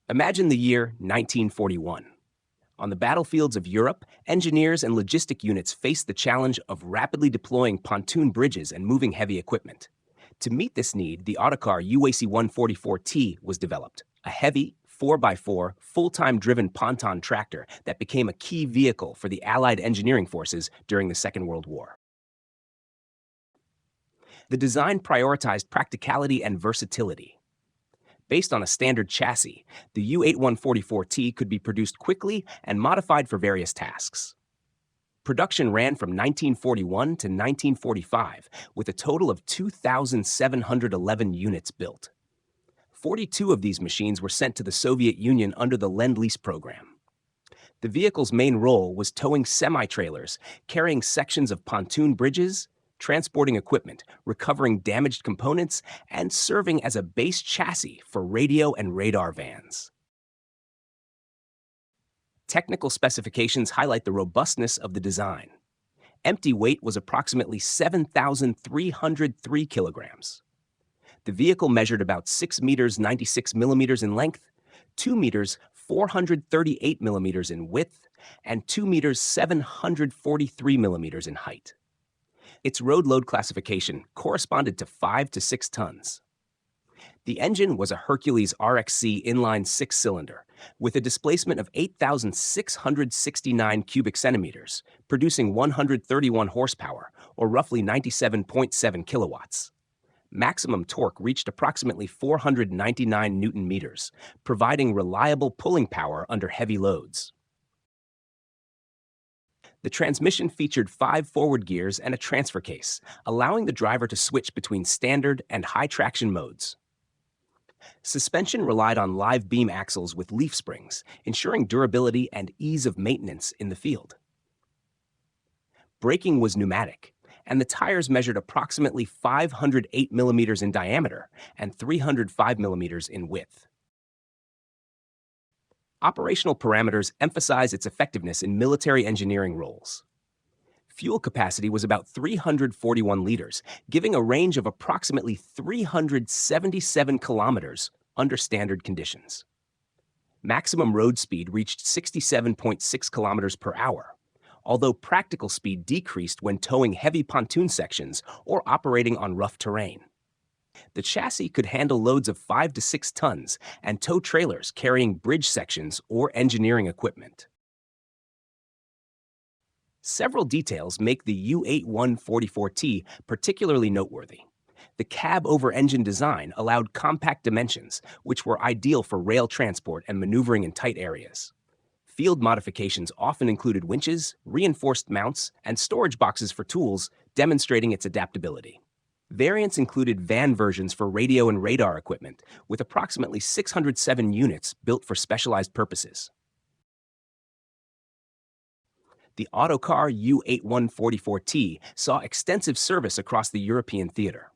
Imagine the year 1941. On the battlefields of Europe, engineers and logistic units faced the challenge of rapidly deploying pontoon bridges and moving heavy equipment. To meet this need, the Autocar U8144T was developed, a heavy, 4x4, full-time driven ponton tractor that became a key vehicle for the Allied engineering forces during the Second World War. The design prioritized practicality and versatility. Based on a standard chassis, the U8144T could be produced quickly and modified for various tasks. Production ran from 1941 to 1945, with a total of 2,711 units built. 42 of these machines were sent to the Soviet Union under the Lend-Lease program. The vehicle's main role was towing semi-trailers, carrying sections of pontoon bridges, transporting equipment, recovering damaged components, and serving as a base chassis for radio and radar vans. Technical specifications highlight the robustness of the design. Empty weight was approximately 7,303 kilograms. The vehicle measured about 6 meters 96 millimeters in length, 2 meters 438 millimeters in width, and 2 meters 743 millimeters in height. Its road load classification corresponded to 5 to 6 tons. The engine was a Hercules RXC inline 6-cylinder with a displacement of 8,669 cubic centimeters, producing 131 horsepower, or roughly 97.7 kilowatts. Maximum torque reached approximately 499 Newton meters, providing reliable pulling power under heavy loads. The transmission featured 5 forward gears and a transfer case, allowing the driver to switch between standard and high traction modes. Suspension relied on live beam axles with leaf springs, ensuring durability and ease of maintenance in the field. Braking was pneumatic, and the tires measured approximately 508 millimeters in diameter and 305 millimeters in width. Operational parameters emphasize its effectiveness in military engineering roles. Fuel capacity was about 341 liters, giving a range of approximately 377 kilometers under standard conditions. Maximum road speed reached 67.6 kilometers per hour, although practical speed decreased when towing heavy pontoon sections or operating on rough terrain. The chassis could handle loads of 5 to 6 tons and tow trailers carrying bridge sections or engineering equipment. Several details make the U8144T particularly noteworthy. The cab-over-engine design allowed compact dimensions, which were ideal for rail transport and maneuvering in tight areas. Field modifications often included winches, reinforced mounts, and storage boxes for tools, demonstrating its adaptability. Variants included van versions for radio and radar equipment, with approximately 607 units built for specialized purposes. The Autocar U8144T saw extensive service across the European theater.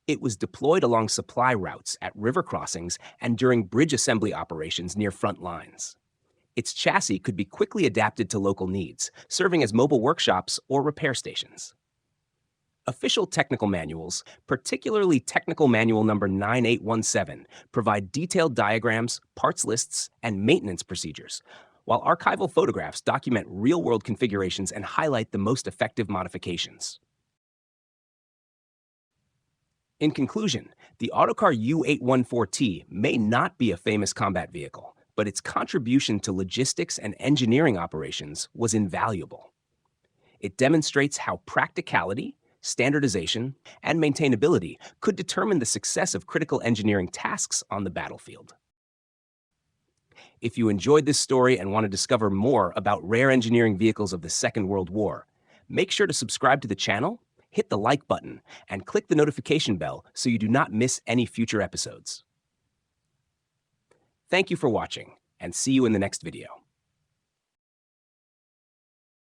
It was deployed along supply routes at river crossings and during bridge assembly operations near front lines. Its chassis could be quickly adapted to local needs, serving as mobile workshops or repair stations. Official technical manuals, particularly Technical Manual number 9817, provide detailed diagrams, parts lists, and maintenance procedures, while archival photographs document real-world configurations and highlight the most effective modifications. In conclusion, the Autocar U814T may not be a famous combat vehicle, but its contribution to logistics and engineering operations was invaluable. It demonstrates how practicality, standardization, and maintainability could determine the success of critical engineering tasks on the battlefield. If you enjoyed this story and want to discover more about rare engineering vehicles of the Second World War, make sure to subscribe to the channel, hit the like button, and click the notification bell so you do not miss any future episodes. Thank you for watching, and see you in the next video.